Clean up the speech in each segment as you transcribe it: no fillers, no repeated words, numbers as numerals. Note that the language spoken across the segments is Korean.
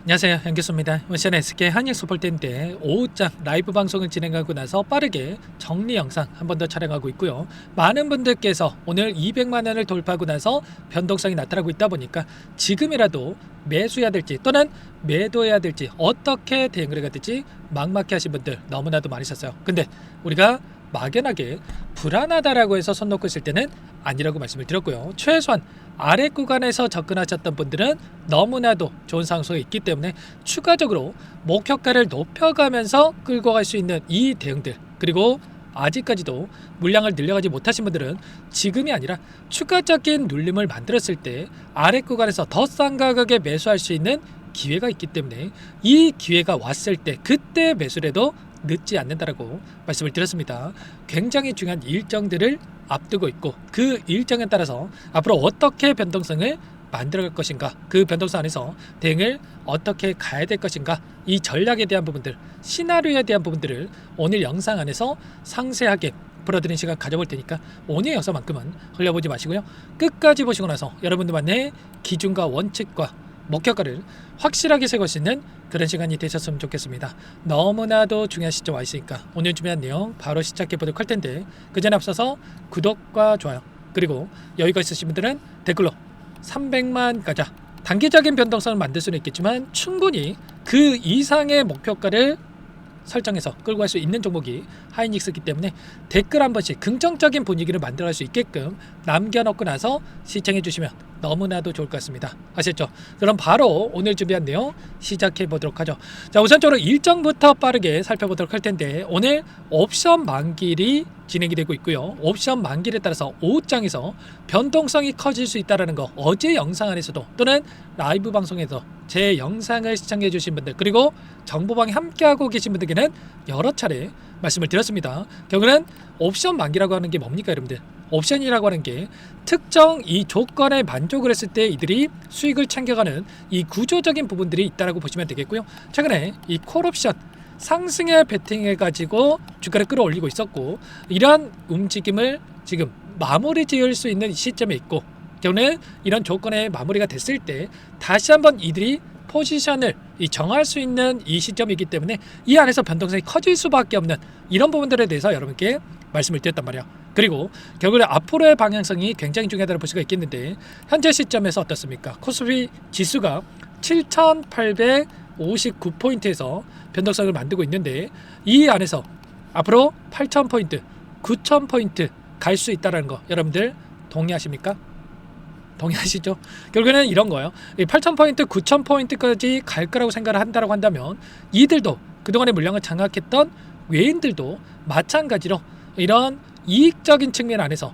안녕하세요, 연교수입니다. 오션 SK 한익스포츠인데 오후장 라이브 방송을 진행하고 나서 빠르게 정리 영상 한 번 더 촬영하고 있고요. 많은 분들께서 오늘 200만 원을 돌파하고 나서 변동성이 나타나고 있다 보니까 지금이라도 매수해야 될지 또는 매도해야 될지 어떻게 대응을 해야 될지 막막해 하신 분들 너무나도 많으셨어요. 근데 우리가 막연하게 불안하다라고 해서 손 놓고 있을 때는 아니라고 말씀을 드렸고요. 최소한 아래 구간에서 접근하셨던 분들은 너무나도 좋은 상승이 있기 때문에 추가적으로 목표가를 높여가면서 끌고 갈 수 있는 이 대응들, 그리고 아직까지도 물량을 늘려가지 못하신 분들은 지금이 아니라 추가적인 눌림을 만들었을 때 아래 구간에서 더 싼 가격에 매수할 수 있는 기회가 있기 때문에 이 기회가 왔을 때 그때 매수를 해도 늦지 않는다라고 말씀을 드렸습니다. 굉장히 중요한 일정들을 앞두고 있고 그 일정에 따라서 앞으로 어떻게 변동성을 만들어갈 것인가, 그 변동성 안에서 대응을 어떻게 가야 될 것인가, 이 전략에 대한 부분들, 시나리오에 대한 부분들을 오늘 영상 안에서 상세하게 풀어드리는 시간 가져볼 테니까 오늘 영상만큼은 흘려보지 마시고요. 끝까지 보시고 나서 여러분들만의 기준과 원칙과 목표가를 확실하게 세울 수 있는 그런 시간이 되셨으면 좋겠습니다. 너무나도 중요한 시점 와 있으니까 오늘 준비한 내용 바로 시작해 보도록 할 텐데, 그 전에 앞서서 구독과 좋아요, 그리고 여유가 있으신 분들은 댓글로 300만 가자, 단기적인 변동성을 만들 수는 있겠지만 충분히 그 이상의 목표가를 설정해서 끌고 갈 수 있는 종목이 하이닉스이기 때문에 댓글 한 번씩 긍정적인 분위기를 만들어갈 수 있게끔 남겨놓고 나서 시청해 주시면 너무나도 좋을 것 같습니다. 아셨죠? 그럼 바로 오늘 준비한 내용 시작해 보도록 하죠. 자, 우선적으로 일정부터 빠르게 살펴보도록 할 텐데, 오늘 옵션 만기일이 진행이 되고 있고요. 옵션 만기일에 따라서 오후장에서 변동성이 커질 수 있다는 거 어제 영상 안에서도 또는 라이브 방송에서 제 영상을 시청해 주신 분들, 그리고 정보방에 함께하고 계신 분들께는 여러 차례 말씀을 드렸습니다. 결국은 옵션 만기라고 하는 게 뭡니까 여러분들? 옵션이라고 하는 게 특정 이 조건에 만족을 했을 때 이들이 수익을 챙겨가는 이 구조적인 부분들이 있다라고 보시면 되겠고요. 최근에 이 콜옵션 상승에 베팅해 가지고 주가를 끌어올리고 있었고, 이러한 움직임을 지금 마무리 지을 수 있는 시점에 있고, 결국은 이런 조건에 마무리가 됐을 때 다시 한번 이들이 포지션을 정할 수 있는 이 시점이기 때문에 이 안에서 변동성이 커질 수밖에 없는 이런 부분들에 대해서 여러분께 말씀을 드렸단 말이야. 그리고 결국에 앞으로의 방향성이 굉장히 중요하다고 볼 수가 있겠는데, 현재 시점에서 어떻습니까? 코스피 지수가 7,859포인트에서 변동성을 만들고 있는데, 이 안에서 앞으로 8,000포인트, 9,000포인트 갈 수 있다는 거 여러분들 동의하십니까? 동의하시죠? 결국에는 이런 거예요. 8,000포인트, 9,000포인트까지 갈 거라고 생각을 한다고 한다면 이들도 그동안의 물량을 장악했던 외인들도 마찬가지로 이런 이익적인 측면 안에서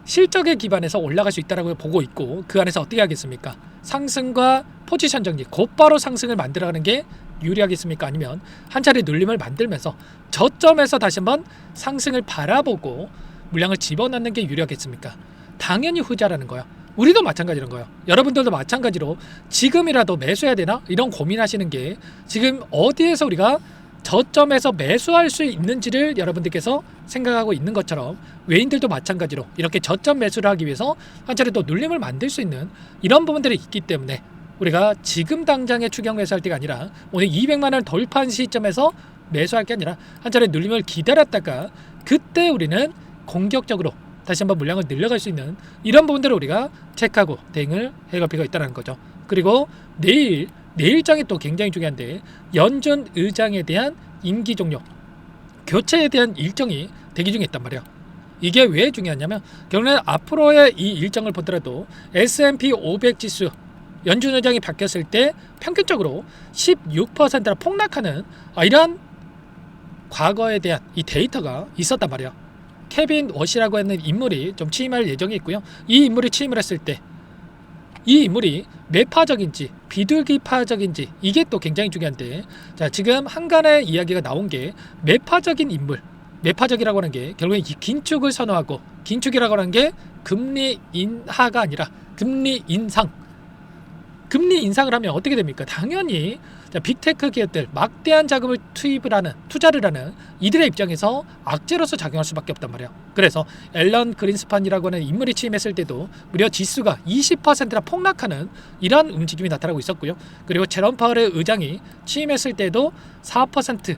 실적에 기반해서 올라갈 수 있다고 보고 있고, 그 안에서 어떻게 하겠습니까? 상승과 포지션 정리, 곧바로 상승을 만들어가는 게 유리하겠습니까? 아니면 한 차례 눌림을 만들면서 저점에서 다시 한번 상승을 바라보고 물량을 집어넣는 게 유리하겠습니까? 당연히 후자라는 거야. 우리도 마찬가지라는 거예요. 여러분들도 마찬가지로 지금이라도 매수해야 되나? 이런 고민하시는 게 지금 어디에서 우리가 저점에서 매수할 수 있는지를 여러분들께서 생각하고 있는 것처럼 외인들도 마찬가지로 이렇게 저점 매수를 하기 위해서 한 차례 또 눌림을 만들 수 있는 이런 부분들이 있기 때문에 우리가 지금 당장에 추격 매수할 때가 아니라 오늘 200만 원을 돌파한 시점에서 매수할 게 아니라 한 차례 눌림을 기다렸다가 그때 우리는 공격적으로 다시 한번 물량을 늘려갈 수 있는 이런 부분들을 우리가 체크하고 대응을 해갈 필요가 있다는 거죠. 그리고 내일장이 또 굉장히 중요한데, 연준 의장에 대한 임기 종료 교체에 대한 일정이 대기 중에 있단 말이에요. 이게 왜 중요하냐면 결국엔 앞으로의 이 일정을 보더라도 S&P 500 지수 연준 의장이 바뀌었을 때 평균적으로 16%나 폭락하는 이런 과거에 대한 이 데이터가 있었단 말이에요. 케빈 워시라고 하는 인물이 좀 취임할 예정이 있고요. 이 인물이 취임을 했을 때 이 인물이 매파적인지 비둘기파적인지 이게 또 굉장히 중요한데, 자, 지금 한간의 이야기가 나온 게 매파적인 인물, 매파적이라고 하는 게 결국엔 긴축을 선호하고, 긴축이라고 하는 게 금리 인하가 아니라 금리 인상, 금리 인상을 하면 어떻게 됩니까? 당연히 빅테크 기업들 막대한 자금을 투자를 하는 이들의 입장에서 악재로서 작용할 수밖에 없단 말이에요. 그래서 앨런 그린스판이라고 하는 인물이 취임했을 때도 무려 지수가 20%나 폭락하는 이러한 움직임이 나타나고 있었고요. 그리고 제롬 파월의 의장이 취임했을 때도 4%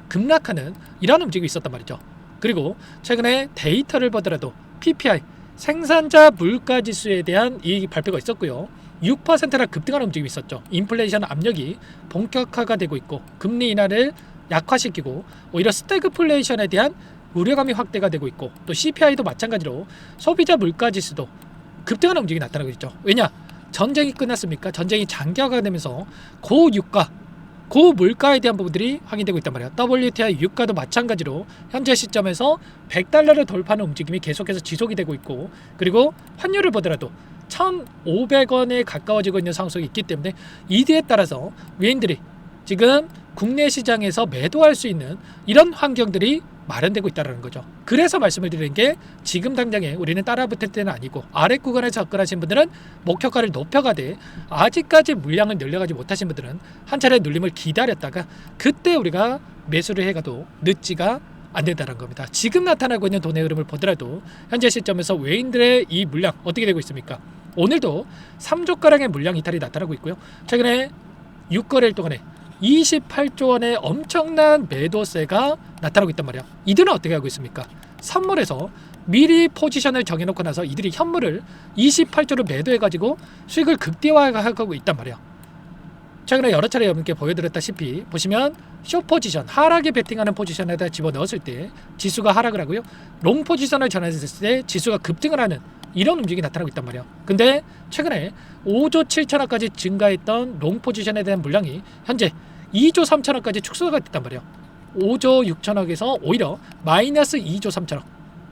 급락하는 이러한 움직임이 있었단 말이죠. 그리고 최근에 데이터를 보더라도 PPI 생산자 물가지수에 대한 이 발표가 있었고요. 6%나 급등하는 움직임이 있었죠. 인플레이션 압력이 본격화가 되고 있고 금리 인하를 약화시키고 오히려 스태그플레이션에 대한 우려감이 확대가 되고 있고 또 CPI도 마찬가지로 소비자 물가지수도 급등하는 움직임이 나타나고 있죠. 왜냐? 전쟁이 끝났습니까? 전쟁이 장기화가 되면서 고유가 고물가에 대한 부분들이 확인되고 있단 말이에요. WTI 유가도 마찬가지로 현재 시점에서 100달러를 돌파하는 움직임이 계속해서 지속이 되고 있고 그리고 환율을 보더라도 1,500원에 가까워지고 있는 상황이 있기 때문에 이에 따라서 외인들이 지금 국내 시장에서 매도할 수 있는 이런 환경들이 마련되고 있다는 거죠. 그래서 말씀을 드리는 게 지금 당장에 우리는 따라붙을 때는 아니고 아래 구간에 접근하신 분들은 목표가를 높여가되 아직까지 물량을 늘려가지 못하신 분들은 한 차례 눌림을 기다렸다가 그때 우리가 매수를 해가도 늦지가 안 된다는 겁니다. 지금 나타나고 있는 돈의 흐름을 보더라도 현재 시점에서 외인들의 이 물량 어떻게 되고 있습니까? 오늘도 3조가량의 물량 이탈이 나타나고 있고요. 최근에 6거래일 동안에 28조 원의 엄청난 매도세가 나타나고 있단 말이야. 이들은 어떻게 하고 있습니까? 선물에서 미리 포지션을 정해놓고 나서 이들이 현물을 28조를 매도해가지고 수익을 극대화하고 있단 말이야. 최근에 여러 차례 여러분께 보여드렸다시피 보시면 숏 포지션, 하락에 베팅하는 포지션에다 집어넣었을 때 지수가 하락을 하고요. 롱 포지션을 전환했을 때 지수가 급등을 하는 이런 움직임이 나타나고 있단 말이에요. 근데 최근에 5조 7천억까지 증가했던 롱 포지션에 대한 물량이 현재 2조 3천억까지 축소가 됐단 말이에요. 5조 6천억에서 오히려 마이너스 2조 3천억.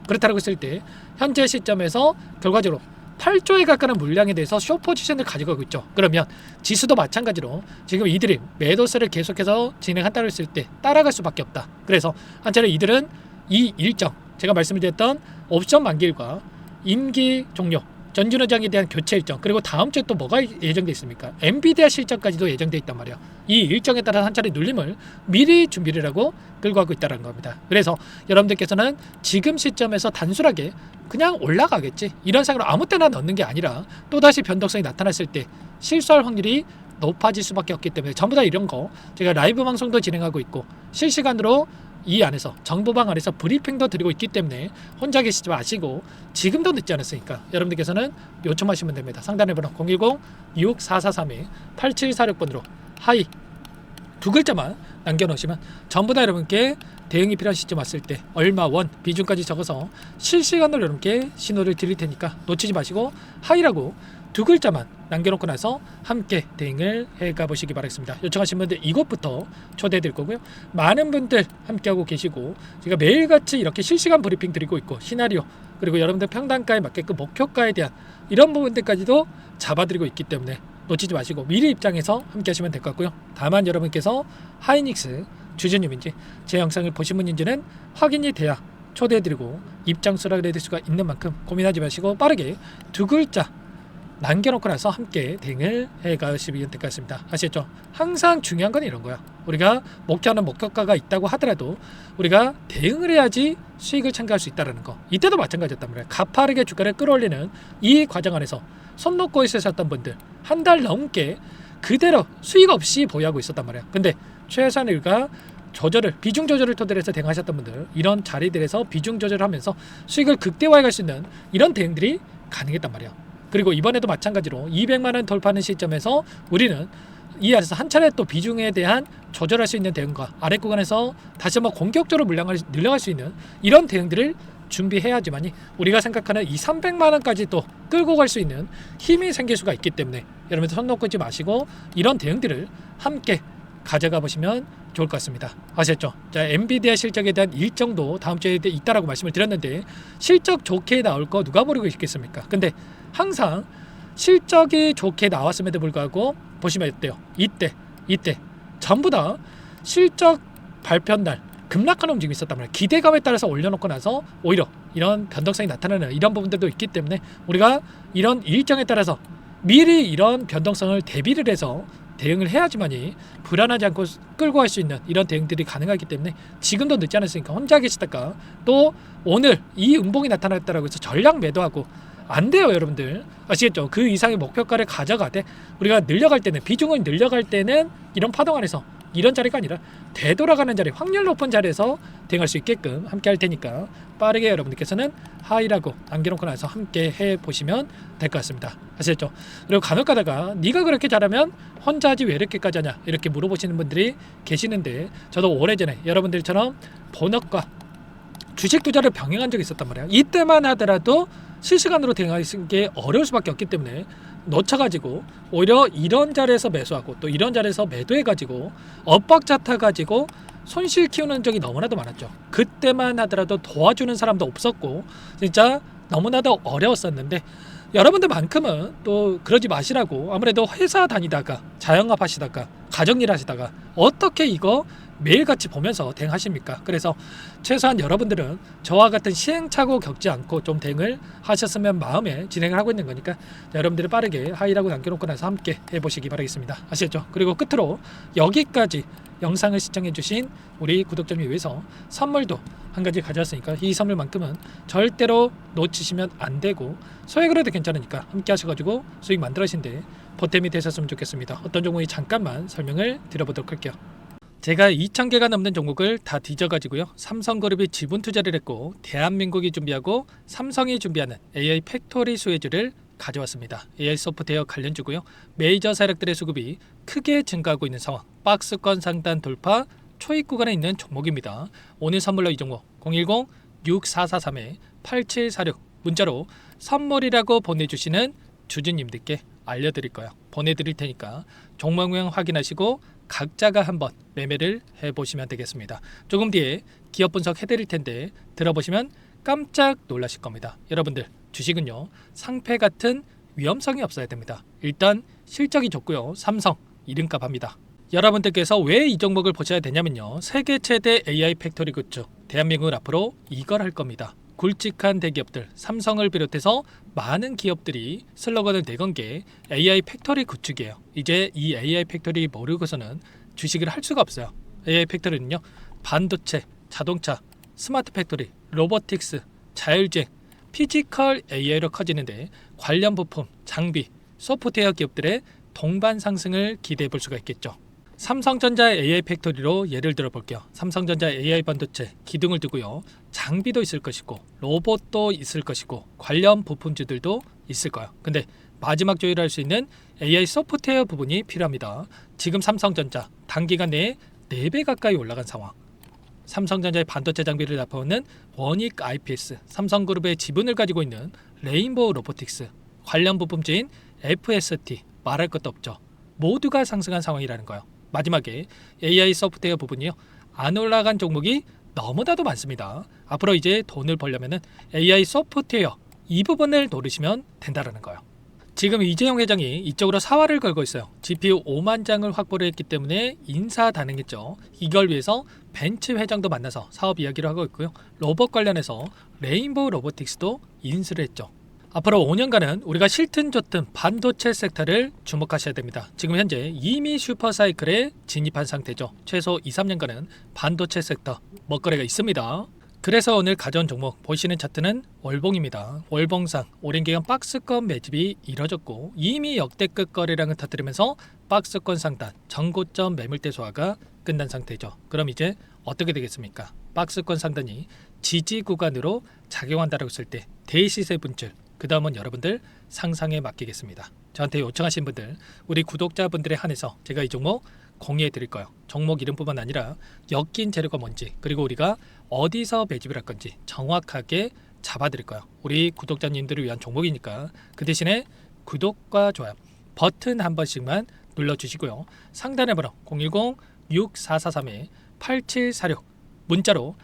그렇다고 했을 때 현재 시점에서 결과적으로 8조에 가까운 물량에 대해서 숏 포지션을 가져가고 있죠. 그러면 지수도 마찬가지로 지금 이들이 매도세를 계속해서 진행한다고 했을 때 따라갈 수밖에 없다. 그래서 한 차례 이들은 이 일정, 제가 말씀을 드렸던 옵션 만기일과 임기 종료, 전준 회장에 대한 교체 일정, 그리고 다음 주에 또 뭐가 예정돼 있습니까? 엔비디아 실적까지도 예정돼 있단 말이에요. 이 일정에 따라 한 차례 눌림을 미리 준비를 하고 끌고 가고 있다는 겁니다. 그래서 여러분들께서는 지금 시점에서 단순하게 그냥 올라가겠지 이런 생각으로 아무 때나 넣는 게 아니라 또다시 변동성이 나타났을 때 실수할 확률이 높아질 수밖에 없기 때문에 전부 다 이런 거 제가 라이브 방송도 진행하고 있고 실시간으로 이 안에서 정보방 안에서 브리핑도 드리고 있기 때문에 혼자 계시지 마시고 지금도 늦지 않았으니까 여러분들께서는 요청하시면 됩니다. 상단의 번호 010-6443-8746번으로 하이 두 글자만 남겨놓으시면 전부 다 여러분께 대응이 필요한 시점 왔을 때 얼마 원 비중까지 적어서 실시간으로 여러분께 신호를 드릴 테니까 놓치지 마시고 하이라고 두 글자만 남겨놓고 나서 함께 대응을 해가 보시기 바라겠습니다. 요청하신 분들 이것부터 초대해 드릴 거고요. 많은 분들 함께하고 계시고 제가 매일같이 이렇게 실시간 브리핑 드리고 있고 시나리오 그리고 여러분들 평단가에 맞게끔 목표가에 대한 이런 부분들까지도 잡아드리고 있기 때문에 놓치지 마시고 미리 입장에서 함께 하시면 될 것 같고요. 다만 여러분께서 하이닉스 주주님인지 제 영상을 보신 분인지는 확인이 돼야 초대해드리고 입장 수락을 해드릴 수가 있는 만큼 고민하지 마시고 빠르게 두 글자 남겨놓고 나서 함께 대응을 해가시면 될 것 같습니다. 아시겠죠? 항상 중요한 건 이런 거야. 우리가 목표하는 목표가가 있다고 하더라도 우리가 대응을 해야지 수익을 창출할 수 있다는 거. 이때도 마찬가지였단 말이에요. 가파르게 주가를 끌어올리는 이 과정 안에서 손 놓고 있으셨던 분들 한 달 넘게 그대로 수익 없이 보유하고 있었단 말이에요. 근데 최소한 우리가 비중 조절을 토대로 해서 대응하셨던 분들 이런 자리들에서 비중 조절을 하면서 수익을 극대화해 갈 수 있는 이런 대응들이 가능했단 말이에요. 그리고 이번에도 마찬가지로 200만원 돌파하는 시점에서 우리는 이 안에서 한 차례 또 비중에 대한 조절할 수 있는 대응과 아래 구간에서 다시 한번 공격적으로 물량을 늘려갈 수 있는 이런 대응들을 준비해야지만이 우리가 생각하는 이 300만원까지 또 끌고 갈 수 있는 힘이 생길 수가 있기 때문에 여러분들 손 놓고 있지 마시고 이런 대응들을 함께 가져가 보시면 좋을 것 같습니다. 아셨죠? 자, 엔비디아 실적에 대한 일정도 다음 주에 있다라고 말씀을 드렸는데 실적 좋게 나올 거 누가 모르고 있겠습니까? 근데 항상 실적이 좋게 나왔음에도 불구하고 보시면 어때요? 이때 전부 다 실적 발표 날 급락하는 움직임이 있었단 말이에요. 기대감에 따라서 올려놓고 나서 오히려 이런 변동성이 나타나는 이런 부분들도 있기 때문에 우리가 이런 일정에 따라서 미리 이런 변동성을 대비를 해서 대응을 해야지만이 불안하지 않고 끌고 갈 수 있는 이런 대응들이 가능하기 때문에 지금도 늦지 않았으니까 혼자 계시다가 또 오늘 이 음봉이 나타났다라고 해서 전량 매도하고 안 돼요, 여러분들. 아시겠죠? 그 이상의 목표가를 가져가되 우리가 늘려갈 때는, 비중을 늘려갈 때는 이런 파동 안에서 이런 자리가 아니라 되돌아가는 자리, 확률 높은 자리에서 대응할 수 있게끔 함께 할 테니까 빠르게 여러분들께서는 하이라고 남겨놓고 나서 함께 해보시면 될 것 같습니다. 아시겠죠? 그리고 간혹 가다가 네가 그렇게 잘하면 혼자 하지 왜 이렇게까지 하냐 이렇게 물어보시는 분들이 계시는데, 저도 오래전에 여러분들처럼 본업과 주식 투자를 병행한 적이 있었단 말이에요. 이때만 하더라도 실시간으로 대응하는 게 어려울 수밖에 없기 때문에 놓쳐가지고 오히려 이런 자리에서 매수하고 또 이런 자리에서 매도해가지고 엇박자 타가지고 손실 키우는 적이 너무나도 많았죠. 그때만 하더라도 도와주는 사람도 없었고 진짜 너무나도 어려웠었는데, 여러분들만큼은 또 그러지 마시라고, 아무래도 회사 다니다가 자영업 하시다가 가정일 하시다가 어떻게 이거 매일같이 보면서 대응하십니까? 그래서 최소한 여러분들은 저와 같은 시행착오 겪지 않고 좀 대응을 하셨으면 마음에 진행을 하고 있는 거니까 여러분들이 빠르게 하이라고 남겨놓고 나서 함께 해보시기 바라겠습니다. 아시겠죠? 그리고 끝으로 여기까지 영상을 시청해주신 우리 구독자님 위해서 선물도 한 가지 가져왔으니까 이 선물만큼은 절대로 놓치시면 안 되고, 소액으로 해도 괜찮으니까 함께 하셔가지고 수익 만들어신데 보탬이 되셨으면 좋겠습니다. 어떤 종목이 잠깐만 설명을 드려보도록 할게요. 제가 2,000개가 넘는 종목을 다 뒤져가지고요, 삼성그룹이 지분 투자를 했고 대한민국이 준비하고 삼성이 준비하는 AI 팩토리 수혜주를 가져왔습니다. AI 소프트웨어 관련주고요. 메이저 세력들의 수급이 크게 증가하고 있는 상황, 박스권 상단 돌파 초입 구간에 있는 종목입니다. 오늘 선물로 이 종목 010-6443-8746 문자로 선물이라고 보내주시는 주주님들께 알려드릴 거예요. 보내드릴 테니까 종목명 확인하시고 각자가 한번 매매를 해보시면 되겠습니다. 조금 뒤에 기업 분석 해드릴 텐데 들어보시면 깜짝 놀라실 겁니다. 여러분들, 주식은요 상패 같은 위험성이 없어야 됩니다. 일단 실적이 좋고요, 삼성 이름값 합니다. 여러분들께서 왜 이 종목을 보셔야 되냐면요, 세계 최대 AI 팩토리 굿즈, 대한민국은 앞으로 이걸 할 겁니다. 굵직한 대기업들, 삼성을 비롯해서 많은 기업들이 슬로건을 내건 게 AI 팩토리 구축이에요. 이제 이 AI 팩토리 모르고서는 주식을 할 수가 없어요. AI 팩토리는요, 반도체, 자동차, 스마트 팩토리, 로보틱스, 자율주행, 피지컬 AI로 커지는데 관련 부품, 장비, 소프트웨어 기업들의 동반 상승을 기대해 볼 수가 있겠죠. 삼성전자 AI 팩토리로 예를 들어 볼게요. 삼성전자 AI 반도체 기둥을 두고요, 장비도 있을 것이고 로봇도 있을 것이고 관련 부품주들도 있을 거예요. 근데 마지막 조율을 할 수 있는 AI 소프트웨어 부분이 필요합니다. 지금 삼성전자 단기간 내에 4배 가까이 올라간 상황, 삼성전자의 반도체 장비를 납품하는 원익 IPS, 삼성그룹의 지분을 가지고 있는 레인보우 로보틱스, 관련 부품주인 FST 말할 것도 없죠. 모두가 상승한 상황이라는 거예요. 마지막에 AI 소프트웨어 부분이요, 안 올라간 종목이 너무나도 많습니다. 앞으로 이제 돈을 벌려면 AI 소프트웨어 이 부분을 노리시면 된다는 거예요. 지금 이재용 회장이 이쪽으로 사활을 걸고 있어요. GPU 5만 장을 확보를 했기 때문에 인사단행했죠. 이걸 위해서 벤츠 회장도 만나서 사업 이야기를 하고 있고요. 로봇 관련해서 레인보우 로보틱스도 인수를 했죠. 앞으로 5년간은 우리가 싫든 좋든 반도체 섹터를 주목하셔야 됩니다. 지금 현재 이미 슈퍼사이클에 진입한 상태죠. 최소 2-3년간은 반도체 섹터 먹거리가 있습니다. 그래서 오늘 가져온 종목 보시는 차트는 월봉입니다. 월봉상 오랜 기간 박스권 매집이 이뤄졌고 이미 역대급 거래량을 터뜨리면서 박스권 상단 전고점 매물대 소화가 끝난 상태죠. 그럼 이제 어떻게 되겠습니까? 박스권 상단이 지지 구간으로 작용한다고 했을 때 대시세 분출, 그 다음은 여러분들 상상에 맡기겠습니다. 저한테 요청하신 분들, 우리 구독자분들에 한해서 제가 이 종목 공유해 드릴 거예요. 종목 이름뿐만 아니라 엮인 재료가 뭔지, 그리고 우리가 어디서 매집을 할 건지 정확하게 잡아 드릴 거예요. 우리 구독자님들을 위한 종목이니까 그 대신에 구독과 좋아요 버튼 한 번씩만 눌러주시고요. 상단의 번호 010-6443-8746 문자로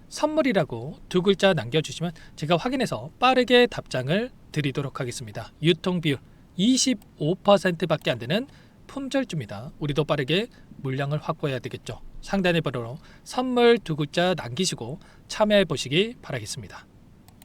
선물이라고 2글자 남겨주시면 제가 확인해서 빠르게 답장을 드리도록 하겠습니다. 유통비율 25%밖에 안 되는 품절주입니다. 우리도 빠르게 물량을 확보해야 되겠죠. 상단의 번호로 선물 2글자 남기시고 참여해 보시기 바라겠습니다.